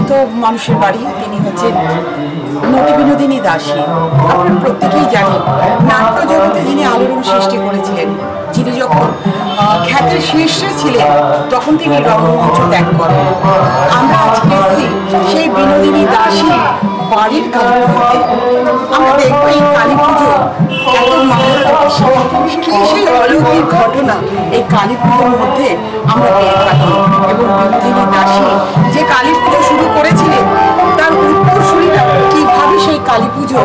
বিখ্যাত মানুষের বাড়ি, তিনি হচ্ছেন নটি বিনোদিনী দাসী। আপনারা প্রত্যেকেই জানেন নাট্য জগতে যিনি আলোড়ন সৃষ্টি করেছিলেন, যিনি যখন খ্যাতির শীর্ষে ছিলেন তখন তিনি রঙ্গমঞ্চ ত্যাগ করেন। আমরা আজকে এসেছি সেই বিনোদিনী দাসী বাড়ির কালী পুজোতে। আমরা দেখবো এই কালী পুজো এত কি সেই অলৌকিক ঘটনা এই কালী পুজোর মধ্যে আমরা পেয়ে থাকি। এবং বিনোদিনী দাসী যে কালী পুজো শুরু করেছিলেন, তার উত্তরসূরিরা কিভাবে সেই কালী পুজো,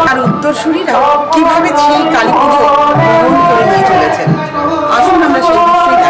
তার উত্তরসূরিরা কিভাবে সেই কালী পুজো গ্রহণ করে নিয়ে চলেছেন। আসুন আমরা সেই বিষয়ে দেখি।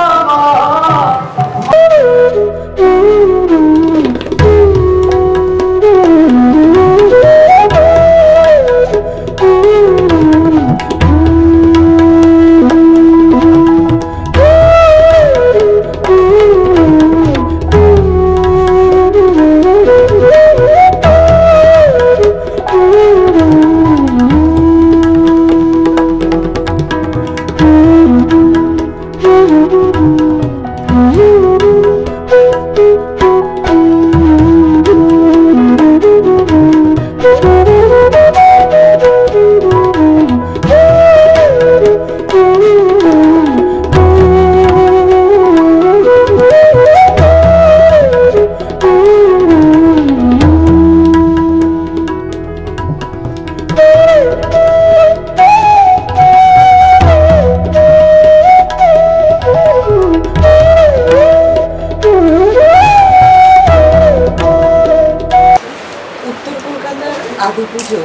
আদি পুজো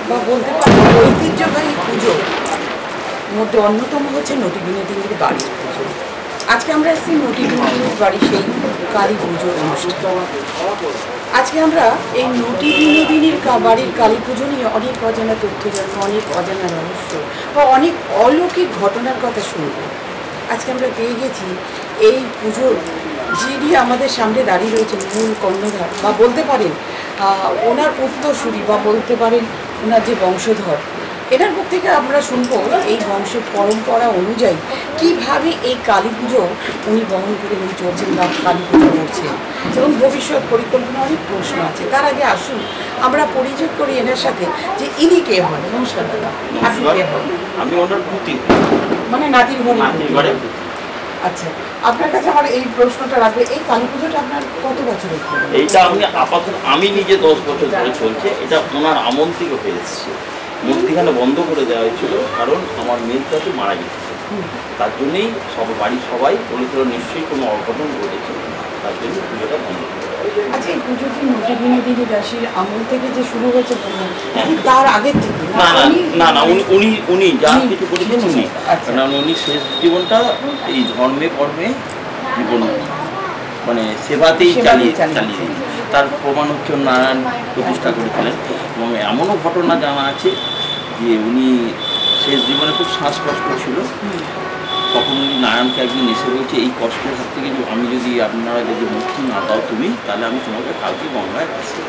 বা বলতে পারি ঐতিহ্যবাহী পুজোর মধ্যে অন্যতম হচ্ছে নটি বিনোদিনীর বাড়ির পুজো। আজকে আমরা এসেছি নটি বিনোদিনীর বাড়ি সেই কালী পুজোর অনুষ্ঠান। আজকে আমরা এই নটি বিনোদিনীর বাড়ির কালী পুজো নিয়ে অনেক অজানা তথ্য জানবো, অনেক অজানা রহস্য বা অনেক অলৌকিক ঘটনার কথা শুনবো। আজকে আমরা পেয়ে গেছি এই পুজোর যিনি আমাদের সামনে দাঁড়িয়ে রয়েছেন মূল কর্ণধার বা বলতে পারেন ওনার উত্তরসূরি বা বলতে পারেন ওনার যে বংশধর, এটার পর থেকে আমরা শুনবো এই বংশের পরম্পরা অনুযায়ী কীভাবে এই কালী পুজো উনি বহন করে নিয়ে চলছেন বা কালী পুজো করছেন এবং ভবিষ্যৎ পরিকল্পনা অনেক প্রশ্ন আছে। তার আগে আসুন আমরা পরিচয় করি এনার সাথে যে ইনি কে হন। নমস্কার দাদা, আপনি কে হন? আমি ওনার পুতি, মানে নাতির ঘরে। আচ্ছা, আপনার কাছে আমার এই প্রশ্নটা রাখবে, এই কালী পুজোটা আপনার কত বছর? এইটা আমি আপাতত আমি নিজে 10 বছর ধরে চলছে। এটা ওনার আমল থেকে হয়ে এসেছে। মূর্তিখানে বন্ধ করে দেওয়া হয়েছিল কারণ আমার মেয়েটা তো মারা গেছে, তার জন্যই সব বাড়ির সবাই বলেছিল নিশ্চয়ই কোনো অঘটন ঘটেছে, তার জন্য পুজোটা বন্ধ করে দেওয়া। আচ্ছা, এই পুজোটি নটি বিনোদিনী দাসীর আমল থেকে যে শুরু হয়েছে তার আগের থেকে? না না, উনি যা কিছু করেছেন উনি, কারণ উনি শেষ জীবনটা এই ধর্মে কর্মে জীবন মানে সেবাতেই চালিয়ে তার প্রমাণ হচ্ছে নারায়ণ প্রতিষ্ঠা করেছিলেন। এবং এমনও ঘটনা জানা আছে যে উনি শেষ জীবনে খুব শ্বাসকষ্ট ছিল, তখন উনি নারায়ণকে একদিন এসে বলছে এই কষ্টের হাত থেকে আমি যদি আপনারা যদি মুক্তি না দাও তুমি, তাহলে আমি তোমাকে কালকে গঙ্গায় ভাসি।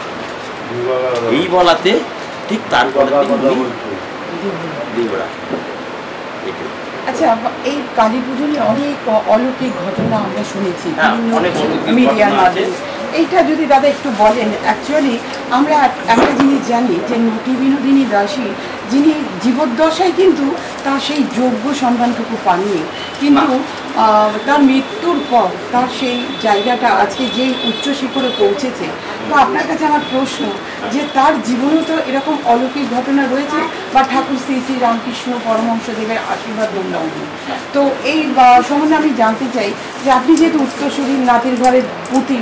এই বলাতে ঠিক তারপরে দেবরা। আচ্ছা, এই কালী পুজো নিয়ে অনেক অলৌকিক ঘটনা আমরা শুনেছি মিডিয়ার মাধ্যমে। এইটা যদি দাদা একটু বলেন। অ্যাকচুয়ালি আমরা একটা জিনিস জানি যে নটি বিনোদিনী দাসী যিনি জীবদ্দশায় কিন্তু তার সেই যোগ্য সম্মানটুকু পাননি, কিন্তু তার মৃত্যুর পর তার সেই জায়গাটা আজকে যেই উচ্চ শিখরে পৌঁছেছে। তো আপনার কাছে আমার প্রশ্ন যে তার জীবনেও তো এরকম অলৌকিক ঘটনা রয়েছে বা ঠাকুর শ্রী শ্রী রামকৃষ্ণ পরমহংসদেবের আশীর্বাদ দণ্ডাঙ্গি। তো এই সম্বন্ধে আমি জানতে চাই যে আপনি যেহেতু উত্তরসূরির নাতির ঘরের পুঁতি,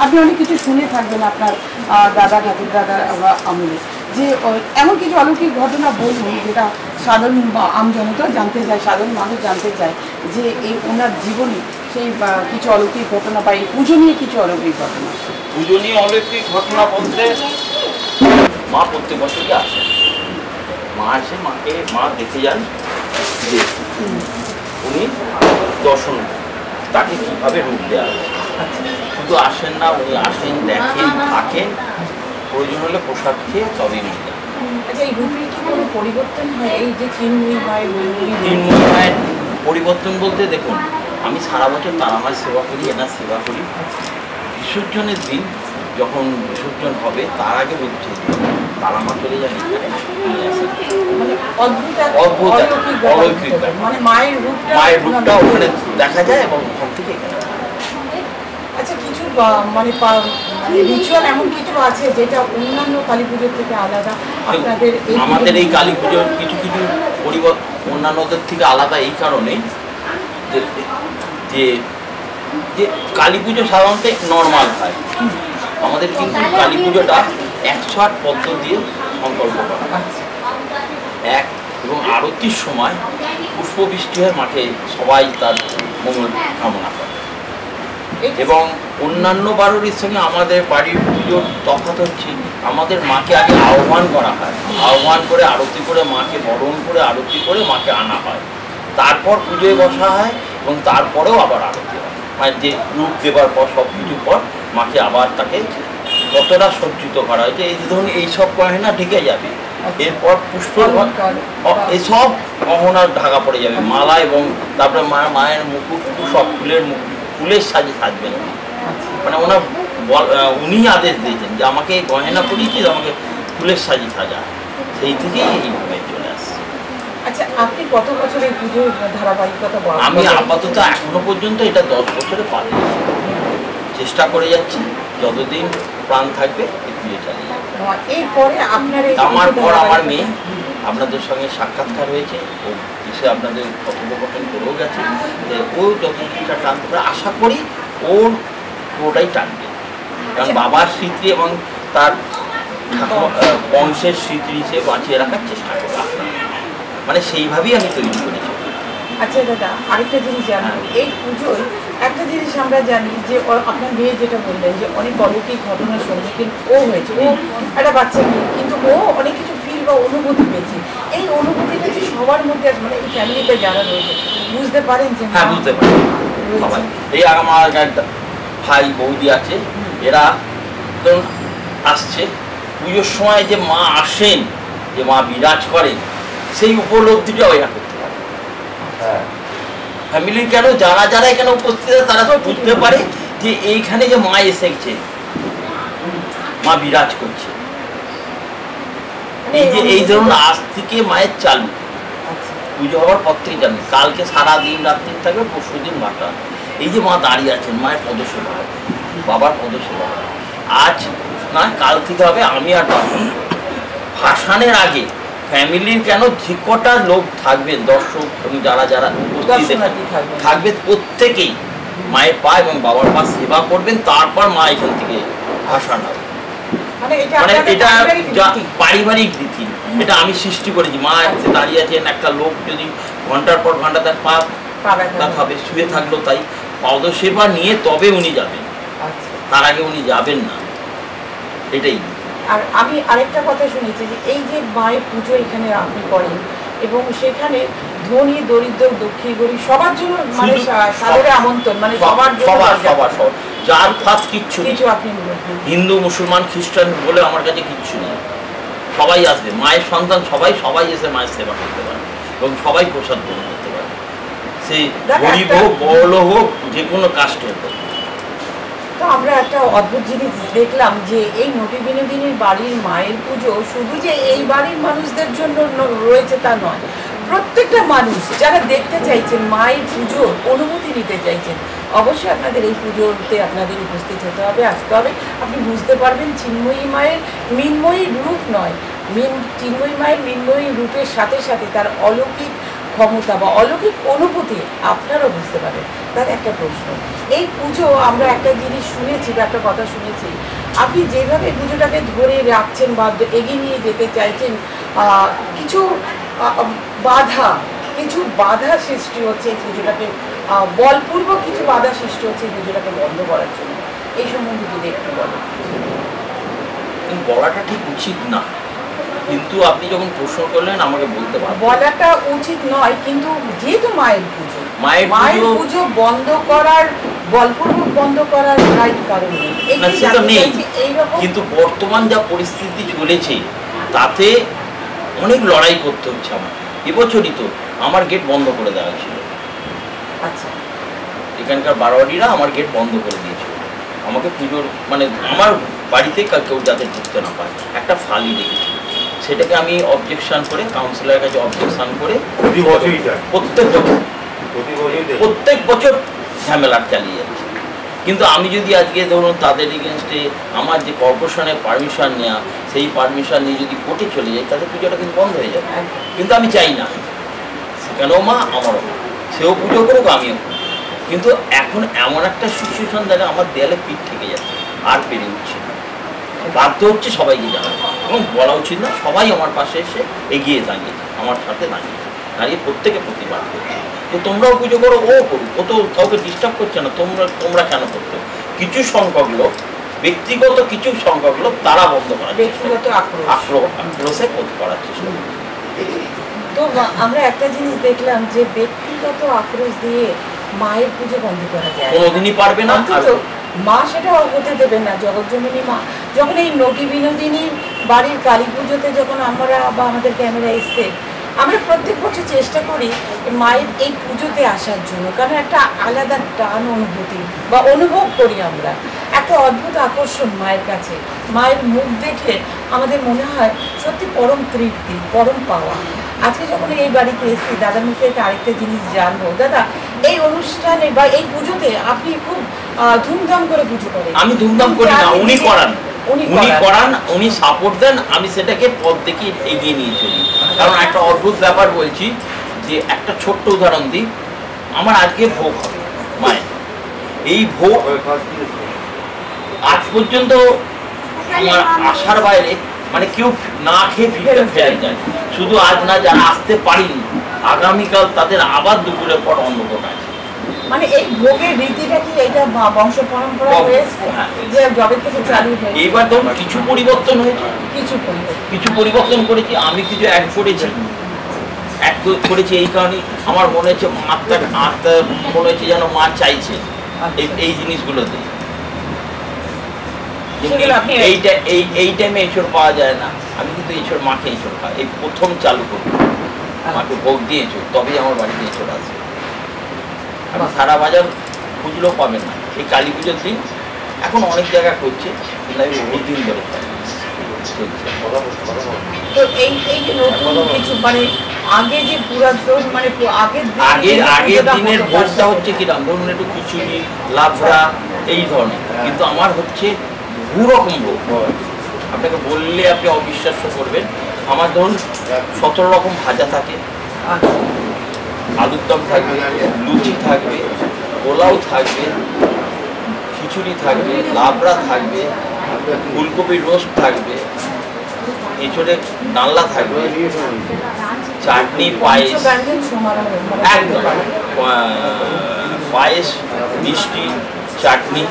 আপনি অনেক কিছু শুনে থাকবেন আপনার দাদা ঠাকুর দাদা আমলে, যে এমন কিছু অলৌকিক ঘটনা বলুন যেটা সাধারণ আমজনতা জানতে চায়, সাধারণ মানুষ জানতে চায় যে এই ওনার জীবনে সেই কিছু অলৌকিক ঘটনা বা এই পুজো নিয়ে কিছু অলৌকিক ঘটনা। পুজো নিয়ে অলৌকিক ঘটনা বলতে মা প্রত্যেক বছরই আসে, মা এসে মা দেখে যান যে উনি দর্শন তাকে কীভাবে রূপ দেওয়া হয়। শুধু আসেন না, উনি আসেন, দেখেন, থাকেন, প্রয়োজন হলে প্রসাদ খেয়ে তবেই নিয়ে যান। আচ্ছা, এই রূপের কি কোনো পরিবর্তন হয়? এই যে তিনমুখী মায়ের পরিবর্তন বলতে দেখুন, আমি সারা বছর তারা মায়ের সেবা করি, এনার সেবা করি। বিসর্জনের দিন যখন বিসর্জন হবে তার আগে বলছে তারা মা চলে যান এখানে নিয়ে আসেন, মানে অদ্ভুত অলৌকিক মানে মায়ের রূপটা ওখানে দেখা যায় এবং ওখান থেকে এখানে। আচ্ছা, কিছু মানে রিচুয়াল এমন কিছু আছে যেটা অন্যান্য কালী পুজোর থেকে আলাদা আপনাদের? আমাদের এই কালী পুজোর কিছু কিছু পরিবর্তন অন্যান্যদের থেকে আলাদা এই কারণে যে যে কালী পুজো সাধারণত নর্মাল হয়, আমাদের কিন্তু কালী পুজোটা 108 পদ্ম দিয়ে সংকল্প করা এক, এবং আরতির সময় পুষ্পবৃষ্টি হয়ে মাঠে সবাই তার মঙ্গল কামনা করে। এবং অন্যান্য বাড়ির সঙ্গে আমাদের বাড়ির পুজোর তফাৎ হচ্ছে আমাদের মাকে আগে আহ্বান করা হয়, আহ্বান করে আরতি করে মাকে বরণ করে আরতি করে মাকে আনা হয়, তারপর পুজোয় বসা হয় এবং তারপরেও আবার আরতি হয়। মানে যে রূপ দেবার পর সব কিছুর পর মাকে আবার তাকে কতটা সজ্জিত করা হয় যে এই ধরুন এইসব গহনা ঢেকে যাবে, এরপর পুষ্প এসব গহনার ঢাকা পড়ে যাবে মালা, এবং তারপরে মায়ের মুকুট সব ফুলের সাজে সাজবেন। মানে ওনার উনি আদেশ দিয়েছেন যে আমাকে গয়না পরিয়েছি, আমাকে ফুলের সাজে সাজা, সেই থেকেই এইভাবে চলে আসছে। আচ্ছা, আপনি কত বছরের পুজোর ধারাবাহিকতা? আমি আপাতত এখনো পর্যন্ত এটা 10 বছরে পারি, চেষ্টা করে যাচ্ছি যতদিন প্রাণ থাকবে এই পুজো চালিয়ে। এরপরে আমার পর আমার মেয়ে আপনাদের সঙ্গে সাক্ষাৎকার হয়েছে, ও এসে আপনাদের কথোপকথন করেও গেছে যে ও যতটা টানতে পারে আশা করি ওর পুরোটাই টানবে, কারণ বাবার স্মৃতি এবং তার বংশের স্মৃতি হিসেবে বাঁচিয়ে রাখার চেষ্টা করবো, মানে সেইভাবেই আমি তৈরি করেছি। আচ্ছা দাদা, আরেকটা জিনিস জানি, এই পুজোয় একটা জিনিস আমরা জানি যে আপনার মেয়ে যেটা বললেন যে অনেক অলৌকিক ঘটনার সম্মুখীন ও হয়েছে, ও একটা বাচ্চা মেয়ে, কিন্তু ও অনেক কিছু ফিল বা অনুভূতি পেয়েছে। এই অনুভূতিটা যে সবার মধ্যে আছে, মানে এই ফ্যামিলিতে যারা রয়েছে বুঝতে পারেন যে? হ্যাঁ, বুঝতে পারি সবাই। এই আমার একটা ভাই বৌদি আছে, এরা আসছে পুজোর সময় যে মা আসেন, যে মা বিরাজ করেন, সেই উপলব্ধিটাও এরা করতে পারে। ফ্যামিলির কেন যারা যারা এখানে উপস্থিত আছে তারা সব বুঝতে পারে যে এইখানে যে মা এসেছে, মা বিরাজ করছে। এই যে এই ধরুন আজ থেকে মায়ের চালু, পুজো হওয়ার পর থেকে জানি কালকে সারাদিন রাত্রি থাকবে, পরশু দিন মাটা এই যে মা দাঁড়িয়ে আছেন, মায়ের পদসেবা হবে, বাবার পদসেবা হবে, আজ না কাল থেকে হবে। আমি আর বাবা ভাসানের আগে ফ্যামিলির কেন যে কটা লোক থাকবেন, দর্শক এবং যারা যারা উপস্থিত থাকবে, প্রত্যেকেই মায়ের পা এবং বাবার পা সেবা করবেন, তারপর মা এখান থেকে ভাসান হবে। মানে এটা পারিবারিক রীতি, এটা আমি সৃষ্টি করেছি। মা দাঁড়িয়ে আছেন, একটা লোক যদি ঘন্টার পর ঘন্টা তার পা হবে, শুয়ে থাকলো, তাই পদসেবা নিয়ে তবে উনি যাবেন, তার আগে উনি যাবেন না, এটাই। আর আমি আরেকটা কথা শুনেছি যে এই যে মায়ের পুজো এখানে আপনি করেন এবং সেখানে ধনী দরিদ্র দুঃখী গরিব সবার জন্য মানে সাদরে আমন্ত্রণ, মানে সবার যার ফাঁস কিচ্ছু আপনি হিন্দু মুসলমান খ্রিস্টান বলে আমার কাছে কিচ্ছু নেই, সবাই আসবে, মায়ের সন্তান সবাই এসে মায়ের সেবা করতে পারে এবং সবাই প্রসাদ গ্রহণ করতে পারে, সেই গরিব হোক বড় হোক যে কোনো কাস্টের হোক। তো আমরা একটা অদ্ভুত জিনিস দেখলাম যে এই নটি বিনোদিনীর বাড়ির মায়ের পুজো শুধু যে এই বাড়ির মানুষদের জন্য রয়েছে তা নয়, প্রত্যেকটা মানুষ যারা দেখতে চাইছেন মায়ের পুজোর অনুমতি নিতে চাইছেন, অবশ্যই আপনাদের এই পুজোতে আপনাদের উপস্থিত হতে হবে, আসতে হবে। আপনি বুঝতে পারবেন চিন্ময়ী মায়ের মৃন্ময়ী রূপ নয়, চিন্ময়ী মায়ের মৃন্ময়ী রূপের সাথে সাথে তার অলৌকিক ক্ষমতা বা অলৌকিক অনুভূতি আপনারাও বুঝতে পারেন। তার একটা প্রশ্ন, এই পুজো আমরা একটা জিনিস শুনেছি বা একটা কথা শুনেছি, আপনি যেভাবে পুজোটাকে ধরে রাখছেন বা এগিয়ে নিয়ে যেতে চাইছেন, কিছু বাধা সৃষ্টি হচ্ছে এই পুজোটাকে, বলপূর্বক কিছু বাধা সৃষ্টি হচ্ছে এই পুজোটাকে বন্ধ করার জন্য, এই সম্বন্ধে যদি একটু বলেন। বলাটা ঠিক উচিত না, কিন্তু আপনি যখন প্রশ্ন করলেন আমাকে বলতে পারবেন। বলাটা উচিত নয়, কিন্তু যেহেতু মায়ের পুজো বন্ধ করার, বলপূর্বক বন্ধ করার রাইট কারণ নেই, কিন্তু বর্তমান যা পরিস্থিতি চলেছে তাতে অনেক লড়াই করতে হচ্ছে আমার। এবছরই তো আমার গেট বন্ধ করে দেওয়া হয়েছিল, আচ্ছা, এখানকার বারোয়ারিরা আমার গেট বন্ধ করে দিয়েছিল, আমাকে পুজোর মানে আমার বাড়িতে কেউ যাতে ঢুকতে না পারে, একটা ফালি রেখেছি। সেটাকে আমি অবজেকশন করে কাউন্সিলরের কাছে অবজেকশন করে প্রত্যেক বছর ঝামেলা চালিয়ে যাচ্ছে। কিন্তু আমি যদি আজকে ধরুন তাদের এগেনস্টে আমার যে কর্পোরেশনের পারমিশন নেওয়া, সেই পারমিশন নিয়ে যদি কোর্টে চলে যাই, তাদের পুজোটা কিন্তু বন্ধ হয়ে যাবে। কিন্তু আমি চাই না, সেখানেও মা আমারও মা, সেও পুজো করুক আমিও করুক। কিন্তু এখন এমন একটা সিচুয়েশন দাঁড়ে আমার দেয়ালে পিঠ থেকে যাচ্ছে, আর পেরে উঠছে না, বাধ্য হচ্ছে সবাইকে জানানো এবং বলা উচিত না। সবাই আমার পাশে এসে এগিয়ে দাঁড়িয়েছে, আমার সাথে দাঁড়িয়ে প্রত্যেকে প্রতিবাদ করছে যে তোমরাও পুজো করো, ও করুক, ও তো কাউকে ডিস্টার্ব করছে না, তোমরা কেন করতে। কিছু সংখ্যক লোক, ব্যক্তিগত কিছু সংখ্যক লোক তারা বন্ধ করার ব্যক্তিগত আক্রোশে করার চেষ্টা। তো আমরা একটা জিনিস দেখলাম যে ব্যক্তিগত আক্রোশ দিয়ে মায়ের পুজো বন্ধ করা যায় কোনোদিনই পারবে না। মা সেটা হতে দেবেন না। জগৎজননী মা যখন এই নটি বিনোদিনীর বাড়ির কালী পুজোতে যখন আমরা বা আমাদের ক্যামেরা এসছে, আমরা প্রত্যেক বছর চেষ্টা করি মায়ের এই পুজোতে আসার জন্য, কারণ একটা আলাদা টান অনুভূতি বা অনুভব করি আমরা, একটা অদ্ভুত আকর্ষণ মায়ের কাছে। মায়ের মুখ দেখে আমাদের মনে হয় সত্যি পরম তৃপ্তি, পরম পাওয়া। আজকে যখন এই বাড়িতে এসেছি, দাদার মুখ থেকে আরেকটা জিনিস জানবো। দাদা, এই অনুষ্ঠানে বা এই পুজোতে আপনি খুব ধুমধাম করে পুজো করেন। আমি ধুমধাম করি না, উনি করান, উনি সাপোর্ট দেন, আমি সেটাকে পথ দেখে এগিয়ে নিয়ে চলি। কারণ একটা অদ্ভুত ব্যাপার বলছি, যে একটা ছোট্ট উদাহরণ দিই। আমার আজকে ভোগ হবে মায়ের, এই ভোগ আজ পর্যন্ত আমার আশার বাইরে, মানে কেউ না খেয়ে ফিরে যায়। শুধু আজ না, যারা আসতে পারিনি আগামীকাল তাদের আবার দুপুরের পর অন্নভোগ আছে। মানে এই ভোগের রীতিটা কি এটা বংশ পরম্পরা হয়েছে যে জবে থেকে চালু হয়েছে? এইবার ধরুন কিছু পরিবর্তন হয়েছে, কিছু পরিবর্তন করেছি, আমি কিছু অ্যাড করেছি এই কারণে আমার মনে হচ্ছে আত্মা মনে হচ্ছে যেন মা চাইছে এই জিনিসগুলোতে। এই টাইমে এঁচড় পাওয়া যায় না, আমি কিন্তু এঁচড় মাকে এঁচড় খাই, এই প্রথম চালু করি মাকে ভোগ দিয়ে এঁচড়, তবেই আমার বাড়িতে এঁচড় আছে। আমি সারা বাজার খুঁজলেও পাবেন না। এই কালী পুজোর দিন এখন অনেক জায়গা করছে, কিন্তু আমি বহু দিন ধরে তো এই যে নতুন কিছু মানে আগে যে পুরাতন মানে আগের দিনের ভোগটা হচ্ছে কিরকম, ধরুন একটু খিচুড়ি, লাবড়া এই ধরনের, কিন্তু আমার হচ্ছে বহু রকম ভোগ। আপনাকে বললে আপনি অবিশ্বাস্য করবেন। আমার ধরুন 17 রকম ভাজা থাকে, আলুর দম থাকবে, লুচি থাকবে, পোলাও থাকবে, খিচুড়ি থাকবে, লাবড়া থাকবে, ফুলকপির রোস্ট থাকবে, এঁচড়ের ডালনা থাকবে, চাটনি, পায়েস, একদম পায়েস, মিষ্টি, চাটনি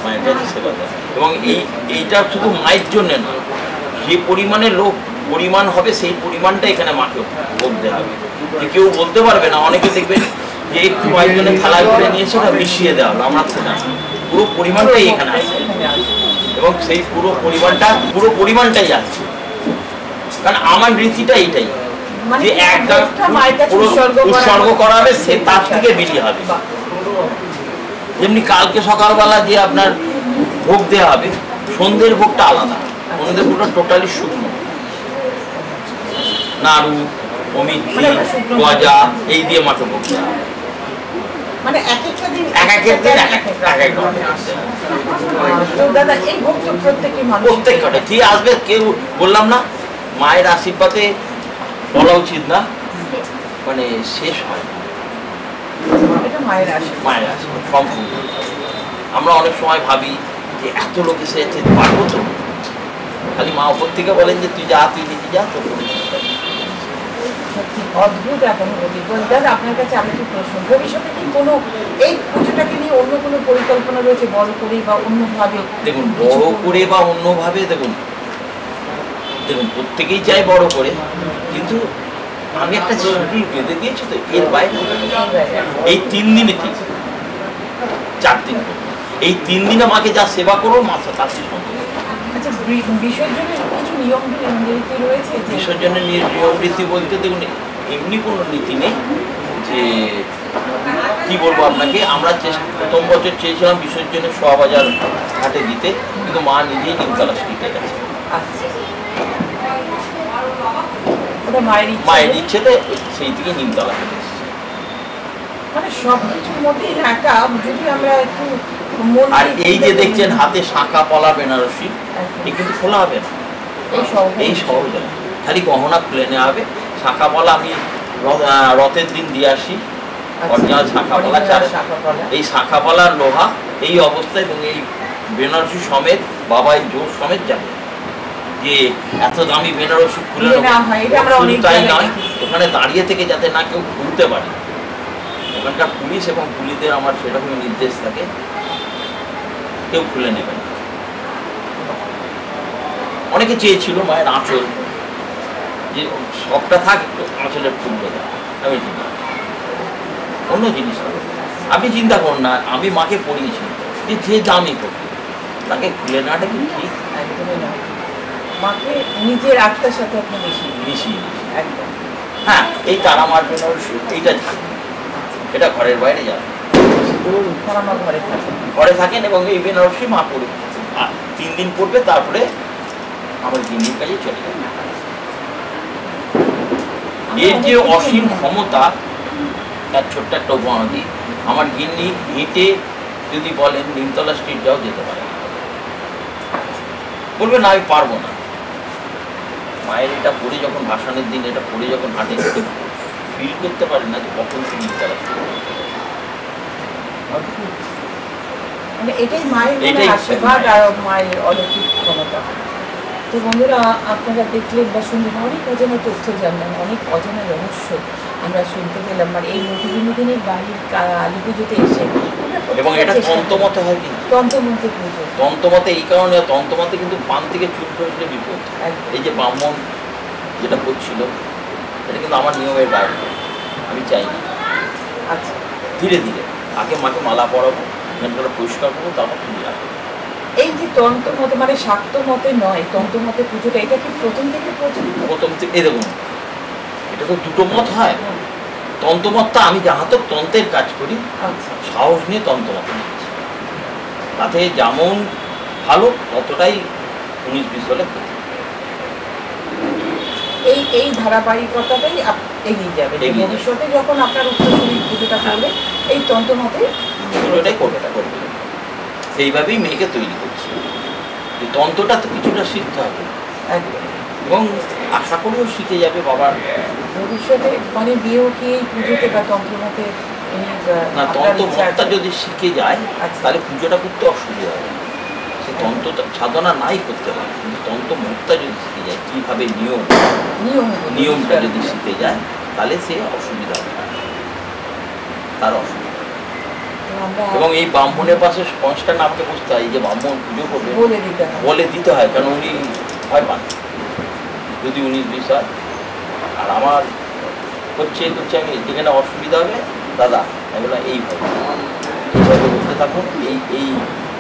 মায়ের কাছে সেবা দেয়। এবং এইটা শুধু মায়ের জন্য না, যে পরিমাণে লোক পরিমাণ হবে সেই পরিমাণটা এখানে মাকে ভোগ দেওয়া হবে। যে কেউ বলতে পারবে না, অনেকে দেখবেন যে একটু মায়ের জন্য থালায় করে নিয়েছে, ওটা মিশিয়ে দেওয়া হলো, আমরা সেটা পুরো পরিমাণটাই এখানে আছে এবং সেই পুরো পরিমাণটাই আছে। কারণ আমার রীতিটা এইটাই যে একটা উৎসর্গ করা হবে, সে তার থেকে বেরিয়ে হবে। যেমনি কালকে সকালবেলা যে আপনার ভোগ দেওয়া হবে, সন্ধ্যের ভোগটা আলাদা, সন্ধ্যের ভোগটা টোটালি শুকনো, নাড়ু, অমিত্রি, গজা এই দিয়ে মাকে ভোগ দেওয়া হবে। মানে এক একটা দিন এক এক প্রত্যেকটা ঠিক আসবে। কেউ বললাম না, মায়ের আশীর্বাদে বলা উচিত না, মানে শেষ হয় না। মায়ের আশীর্বাদ সম্পূর্ণ। আমরা অনেক সময় ভাবি যে এত লোক এসে যেতে পারবো তো, খালি মা ওপর থেকে বলেন যে তুই যা, তুই নিজে যা, তো অদ্ভুত এখন দাদা। আপনার কাছে আমি একটু প্রশ্ন, ভবিষ্যতে কি কোনো এই পুজোটাকে নিয়ে অন্য কোনো পরিকল্পনা রয়েছে বড় করে বা অন্যভাবে? দেখুন বড় করে বা অন্যভাবে, দেখুন প্রত্যেকেই চাই বড় করে, কিন্তু আমি একটা শিডিউল বেঁধে দিয়েছি তো, এর বাইরে এই 3 দিনে 4 দিন, এই 3 দিনে মাকে যা সেবা করো মা তার আচ্ছা, বিসর্জনের কিছু নিয়ম রীতি রয়েছে? বিসর্জনের নিয়ম রীতি বলতে দেখুন এমনি কোনো নীতি নেই, যে কি বলবো আপনাকে, আমরা প্রথম বছর চেয়েছিলাম বিসর্জনের শোভাবাজার ঘাটে দিতে, কিন্তু মা নিজেই নিমতলা স্ট্রিটে গেছে। মায়ের ইচ্ছেতে সেই থেকে নিমতলা মানে সবকিছুর মধ্যে একা যদি আমরা একটু। আর এই যে দেখছেন হাতে শাঁখা পলা বেনারসি, এই কিন্তু খোলা হবে না এই সহজে, খালি গহনা খুলে নেওয়া হবে। শাঁখা পলা আমি রথের দিন দিয়ে আসি, অরিজিনাল শাঁখা পলা। এই শাঁখা পলার লোহা এই অবস্থায় এবং এই বেনারসি সমেত বাবাই জোর সমেত যাবে, যে এত দামি বেনারসি খুলে তাই নয়, ওখানে দাঁড়িয়ে থেকে যাতে না কেউ খুলতে পারে। ওখানকার পুলিশ এবং পুলিশদের আমার সেরকমই নির্দেশ থাকে, কেউ খুলে নেবে না। অনেকে চেয়েছিল মায়ের আঁচল, যে সবটা থাক একটু আঁচলের ফুলটা দেয়, আমি চিন্তা অন্য জিনিস হবে। আপনি চিন্তা করুন না, আমি মাকে পড়িয়েছি যে দামই করবে তাকে খুলে নেওয়াটা কিন্তু ঠিক একদমই না। মাকে নিজের আত্মার সাথে আপনি মিশিয়ে একদম। হ্যাঁ, এই তারা মার বেনারসি এইটা থাকে, এটা ঘরের বাইরে যাবে, ঘরে থাকেন এবং এই বেনারসি মা পড়বে, 3 দিন পড়বে, তারপরে আমার গিন্নির কাজে চলে যাবে। এর যে অসীম ক্ষমতা, তার ছোট্ট একটা উপমাদি, আমার গিন্নি হেঁটে যদি বলেন নিমতলা স্ট্রিট যাও যেতে পারে, বলবে না আমি পারবো না। মায়ের এটা পড়ে যখন ভাসানের দিন এটা পড়ে যখন হাঁটে ফিল করতে পারে না যে কখন সে নিমতলা স্ট্রিট। মানে এটাই মায়ের আশীর্বাদ আর মায়ের অলৌকিক ক্ষমতা। তো বন্ধুরা, আপনারা দেখলেন বা শুনলেন, অনেক অজানা তথ্য জানলেন, অনেক অজানা রহস্য আমরা শুনতে পেলাম। আর এই নটিবিনোদিনীর বাড়ির কালী পুজোতে এসে এবং এটা তন্ত্রমতে হয়, কি তন্ত্রমতে পুজো, তন্ত্রমতে এই কারণে তন্ত্রমতে কিন্তু পান থেকে চুল করে বিপদ। এই যে ব্রাহ্মণ যেটা করছিল, এটা কিন্তু আমার নিয়মের বাইরে, আমি চাইনি। আচ্ছা, ধীরে ধীরে আগে মাকে মালা পরাবো, এখানটা পরিষ্কার করবো, তারপর পুজো রাখবো। এই যে তন্ত্রমতে মানে শাক্ত মতে নয়, তন্ত্রমতে পুজোটা, এটা কি প্রথম থেকে প্রথম থেকে? এই দেখুন, এটা তো দুটো মত হয়। তন্ত্রমতটা আমি যাহাতক তন্ত্রের কাজ করি, সাহস নিয়ে তন্ত্রমত নিচ্ছি, তাতে যেমন ভালো ততটাই 19-20 হলে এই ধারাবাহিকতাটাই এগিয়ে যাবে। ভবিষ্যতে যখন আপনার উত্তরসূরি পুজোটা করবে, এই তন্ত্রমতে পুজোটাই করবে। সেইভাবেই মেয়েকে তৈরি করছি, যে তন্ত্রটা তো কিছুটা শিখতে হবে এবং আশা করেও শিখে যাবে বাবার ভবিষ্যতে। মানে বিয়েও কি এই পুজোতে বা তন্ত্রমতে না, তন্ত্রমতটা যদি শিখে যায় তাহলে পুজোটা করতে অসুবিধা হবে। সে তন্ত্র সাধনা নাই করতে পারে, কিন্তু তন্ত্রমতটা যদি শিখে যায়, কীভাবে নিয়মটা যদি শিখে যায়, তাহলে সে অসুবিধা হবে, তার অসুবিধা। এবং এই ব্রাহ্মণের পাশে কনস্ট্যান্ট আমাকে বুঝতে হয়, যে ব্রাহ্মণ পুজো করবে বলে দিতে হয়, কারণ উনি ভয় পান যদি 19-20 হয়। আর আমার হচ্ছে আমি যেখানে অসুবিধা হবে, দাদা আমি বললাম এইভাবে বলতে থাকুন, এই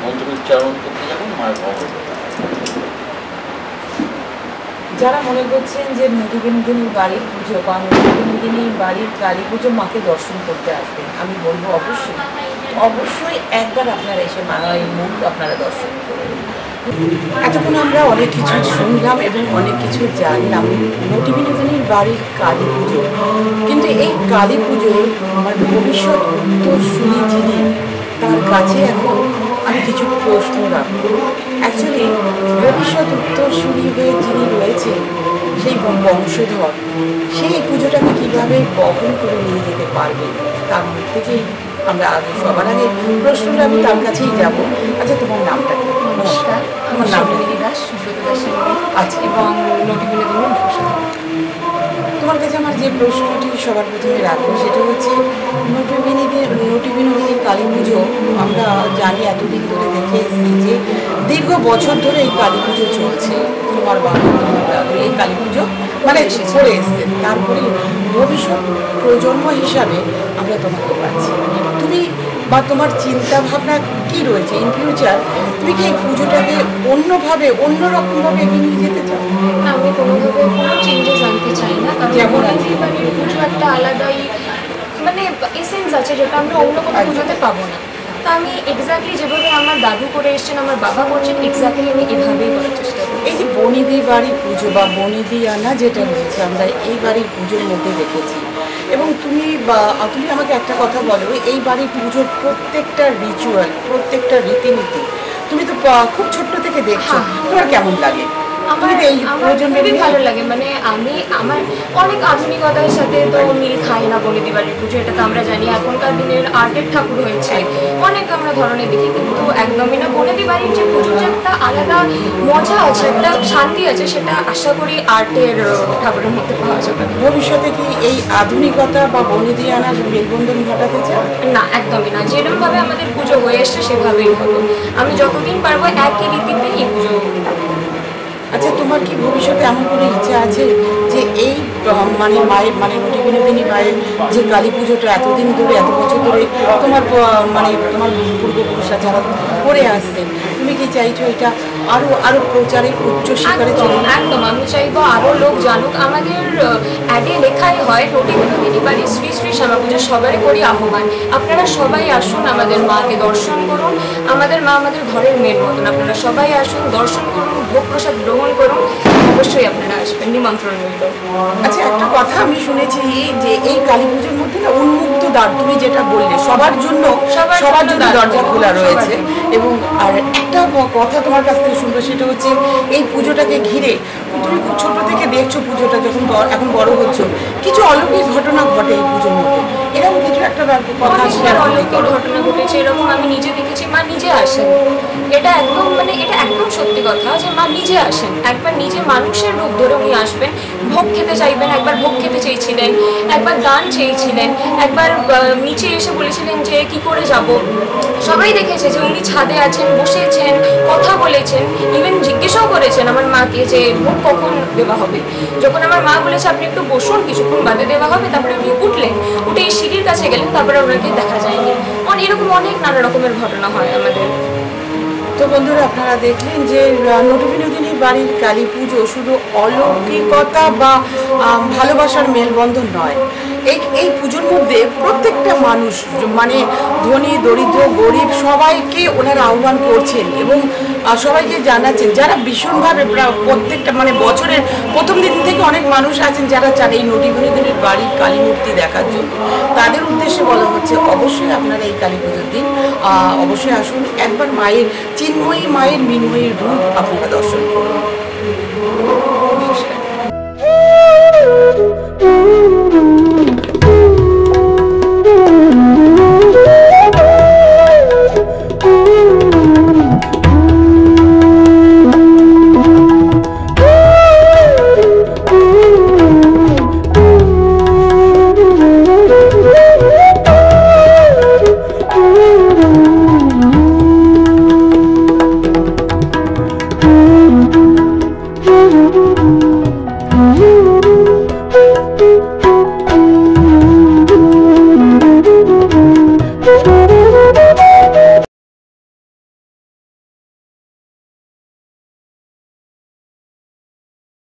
মন্ত্র উচ্চারণ করতে যাবেন, মায়ের ভগবান। যারা মনে করছেন যে নটিবিনোদিনীর বাড়ির পুজো বা নটিবিনোদিনীর বাড়ির কালী পুজো মাকে দর্শন করতে আসবেন, আমি বলবো অবশ্যই একবার আপনারা এসে মায়ের মুখ আপনারা দর্শন করবেন। এতক্ষণ আমরা অনেক কিছু শুনলাম এবং অনেক কিছু জানলাম নটিবিনোদিনীর বাড়ির কালী পুজো। কিন্তু এই কালী পুজোর ভবিষ্যৎ উত্তরসূরি যিনি, তার কাছে এখন আমি কিছু প্রশ্ন রাখবো। অ্যাকচুয়ালি ভবিষ্যৎ উত্তরসূরি হয়ে যিনি রয়েছে, সেই বংশধর, সেই পুজোটাকে কীভাবে বহন করে নিয়ে যেতে পারবে, তার মুখ থেকেই আমরা সবার আগে প্রশ্নটা আমি তার কাছেই যাবো। আচ্ছা, তোমার নামটা কি? নমস্কার, আমার নাম দাস, সুব্রত দাসের। আচ্ছা, এবং নটিবিনোদিনীর বংশধর। তোমার কাছে আমার যে প্রশ্নটি সবার প্রথমে রাখবো, সেটা হচ্ছে নটিবিনোদিনীর কালী পুজো আমরা জানি, এতদিন ধরে দেখে এসেছি যে দীর্ঘ বছর ধরে এই কালী পুজো চলছে। তোমার বাবা এই কালী পুজো মানে করে এসছেন, তারপরে ভবিষ্যৎ প্রজন্ম হিসাবে আমরা তোমাকে পাচ্ছি। তুমি বা তোমার চিন্তা ভাবনা কি রয়েছে ইন ফিউচার? তুমি কি এই পুজোটাকে অন্যভাবে অন্যরকমভাবে এগিয়ে নিয়ে যেতে চাও? আমি কোনোভাবে কোনো চেঞ্জেস আনতে চাই না, যেমন পুজো একটা আলাদাই মানে এসেন্স আছে যেটা আমরা অন্য কোনো পুজোতে পাবো না। তো আমি এক্স্যাক্টলি যেভাবে আমার দাদু করে এসছেন, আমার বাবা করছেন, এক্স্যাক্টলি আমি এভাবেই করার চেষ্টা করি। এই যে বনিদি বাড়ির পুজো বা বনিদি আনা যেটা হচ্ছে আমরা এই বাড়ির পুজোর মধ্যে দেখেছি, এবং তুমি আমাকে একটা কথা বলো, এই বাড়ির পুজোর প্রত্যেকটা রিচুয়াল, প্রত্যেকটা রীতিনীতি তুমি তো খুব ছোট্ট থেকে দেখছো, তোমার কেমন লাগে? আমার খুবই ভালো লাগে। মানে আমি আমার অনেক আধুনিকতার সাথে তো মিল খাই না বনিদি বাড়ির পুজো, এটা তো আমরা জানি। এখনকার দিনের আর্টের ঠাকুর হয়েছে, অনেক আমরা ধরনের দেখি, কিন্তু একদমই না। বনিদি বাড়ির যে পুজোর যে একটা আলাদা মজা আছে, একটা শান্তি আছে, সেটা আশা করি আর্টের ঠাকুরের মধ্যে পাওয়া যাবে। ভবিষ্যতে কি এই আধুনিকতা বা বনিদি আনার মেলবন্ধন ঘটাতে চাও? না, একদমই না। যেরকমভাবে আমাদের পুজো হয়ে এসছে সেভাবেই হবে। আমি যতদিন পারবো একই রীতিতে এই পুজো। আচ্ছা, তোমার কি ভবিষ্যতে এমন কোনো ইচ্ছা আছে যে এই মানে মায়ের মানে নটি বিনোদিনী মায়ের যে কালী পুজোটা এতদিন ধরে, এত বছর ধরে তোমার মানে তোমার পূর্বপুরুষরা যারা করে আসছে, তুমি কি চাইছো এটা আরো প্রচারে উচ্চ শিখরে চলে? একদম, আমি চাইবো আরো লোক জানুক। আমাদের অ্যাডে লেখাই হয় নটি বিনোদিনী বাড়ি শ্রী শ্রী শ্যামা পুজো সবারই করি আহ্বান। আপনারা সবাই আসুন, আমাদের মাকে দর্শন করুন। আমাদের মা আমাদের ঘরের মেয়ের মতন। আপনারা সবাই আসুন, দর্শন করুন, ভোগ প্রসাদ গ্রহণ করুন। অবশ্যই আপনারা আসবেন, নিমন্ত্রণ রইল। আচ্ছা, একটা কথা আমি শুনেছি যে এই কালী পুজোর মধ্যে না উন্মুক্ত দ্বার, তুমি যেটা বললে সবার জন্য দরজা খোলা রয়েছে। এবং আর একটা কথা তোমার কাছ থেকে শুনবো, সেটা হচ্ছে এই পুজোটাকে ঘিরে তুমি খুব ছোট থেকে দেখছো পুজোটা, যখন এখন বড় হচ্ছে কিছু অলৌকিক ঘটনা ঘটে এই পুজোর মধ্যে, এরকম কিছু একটা কথা অলৌকিক ঘটনা ঘটেছে, এরকম আমি নিজে দেখেছি। মা নিজে আসেন, এটা একদম মানে এটা একদম সত্যি কথা যে মা নিজে আসেন। একবার নিজে মানুষের রূপ ধরে উনি আসবেন, ভোগ খেতে চাইবেন। একবার ভোগ খেতে চেয়েছিলেন, একবার গান চেয়েছিলেন, একবার নিচে এসে বলেছিলেন যে কি করে যাব। সবাই দেখেছে যে উনি ছাদে আছেন, বসেছেন, কথা বলেছেন, ইভেন জিজ্ঞেসও করেছেন আমার মাকে যে ভোগ কখন দেওয়া হবে। যখন আমার মা বলেছে আপনি একটু বসুন, কিছুক্ষণ বাদে দেওয়া হবে, তারপরে উনি উঠলেন, উঠে এই সিঁড়ির কাছে গেলেন, তারপরে ওনাকে দেখা যায়নি। এরকম অনেক নানা রকমের ঘটনা হয় আমাদের। তো বন্ধুরা, আপনারা দেখলেন যে নটি বিনোদিনী বাড়ির কালী পুজো শুধু অলৌকিকতা বা ভালোবাসার মেলবন্ধন নয়, এই পুজোর মধ্যে প্রত্যেকটা মানুষ মানে ধনী দরিদ্র গরিব সবাইকে ওনারা আহ্বান করছেন এবং সবাইকে জানাচ্ছেন, যারা ভীষণভাবে প্রত্যেকটা মানে বছরের প্রথম দিন থেকে অনেক মানুষ আছেন যারা চান এই নটি বিনোদিনীর বাড়ির কালী মূর্তি দেখার জন্য। তাদের উদ্দেশ্যে বলা হচ্ছে অবশ্যই আপনারা এই কালী পুজোর দিন অবশ্যই আসুন, একবার মায়ের চিন্ময়ী, মায়ের মৃন্ময়ীর রূপ আপনারা দর্শন করুন।